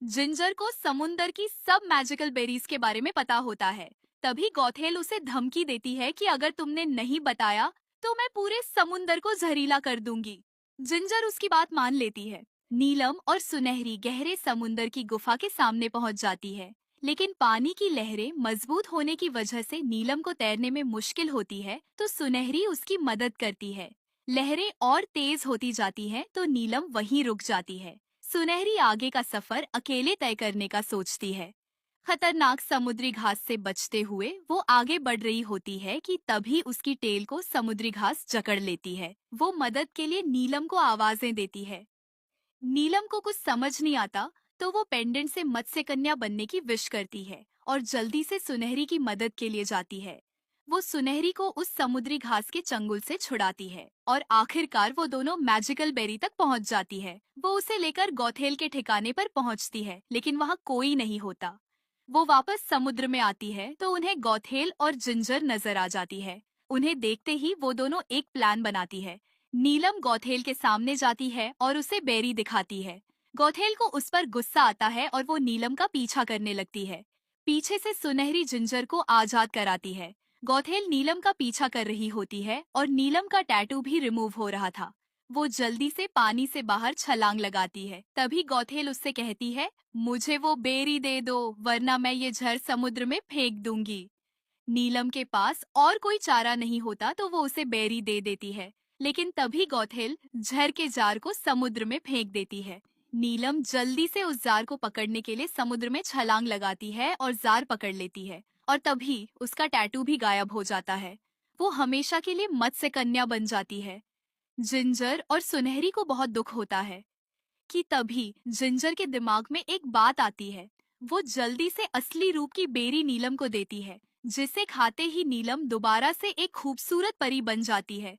Ginger को समुंदर की सब मैजिकल बेरीज के बारे में पता होता है। तभी गौथेल उसे धमकी देती है कि अगर तुमने नहीं बताया तो मैं पूरे समुंदर को जहरीला कर दूंगी। जिंजर उसकी बात मान लेती है। नीलम और सुनहरी गहरे समुंदर की गुफा के सामने पहुंच जाती है। लेकिन पानी की लहरें मजबूत होने की वजह से नीलम को तैरने में मुश्किल होती है, तो सुनहरी उसकी मदद करती है। लहरें और तेज होती जाती हैं, तो नीलम वहीं रुक जाती है। सुनहरी आगे का सफर अकेले तय करने का सोचती है। खतरनाक समुद्री घास से बचते हुए वो आगे बढ़ रही होती है कि तभी उसकी टेल को समुद्री घास जकड़ लेती है। वो मदद के लिए नीलम को आवाजें देती है। नीलम को कुछ समझ नहीं आता, तो वो पेंडेंट से मत्स्य कन्या बनने की विश करती है और जल्दी से सुनहरी की मदद के लिए जाती है। वो सुनहरी को उस समुद्री घास के चंगुल से छुड़ाती है और आखिरकार वो दोनों मैजिकल बेरी तक पहुंच जाती है। वो उसे लेकर गौथेल के ठिकाने पर पहुंचती है, लेकिन वहाँ कोई नहीं होता। वो वापस समुद्र में आती है तो उन्हें गौथेल और जिंजर नजर आ जाती है। उन्हें देखते ही वो दोनों एक प्लान बनाती है। नीलम गौथेल के सामने जाती है और उसे बेरी दिखाती है। गौथेल को उस पर गुस्सा आता है और वो नीलम का पीछा करने लगती है। पीछे से सुनहरी जिंजर को आजाद कराती है। गौथेल नीलम का पीछा कर रही होती है और नीलम का टैटू भी रिमूव हो रहा था। वो जल्दी से पानी से बाहर छलांग लगाती है। तभी गौथेल उससे कहती है, मुझे वो बेरी दे दो, वरना मैं ये झर समुद्र में फेंक दूंगी। नीलम के पास और कोई चारा नहीं होता, तो वो उसे बेरी दे देती है। लेकिन तभी गौथेल झर के जार को समुद्र में फेंक देती है। नीलम जल्दी से उस जार को पकड़ने के लिए समुद्र में छलांग लगाती है और जार पकड़ लेती है। और तभी उसका टैटू भी गायब हो जाता है। वो हमेशा के लिए मत्स्य कन्या बन जाती है। जिंजर और सुनहरी को बहुत दुख होता है कि तभी जिंजर के दिमाग में एक बात आती है। वो जल्दी से असली रूप की बेरी नीलम को देती है, जिसे खाते ही नीलम दोबारा से एक खूबसूरत परी बन जाती है।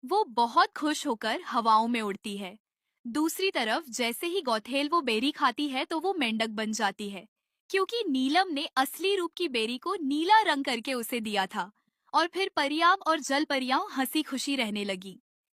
वो बहुत खुश होकर हवाओं में उड़ती है। दूसरी तरफ जैसे ही गौथेल वो बेरी खाती है तो वो मेंढक बन जाती है, क्योंकि नीलम ने असली रूप की बेरी को नीला रंग करके उसे दिया था। और फिर परियां और जल परियां हंसी खुशी रहने लगी।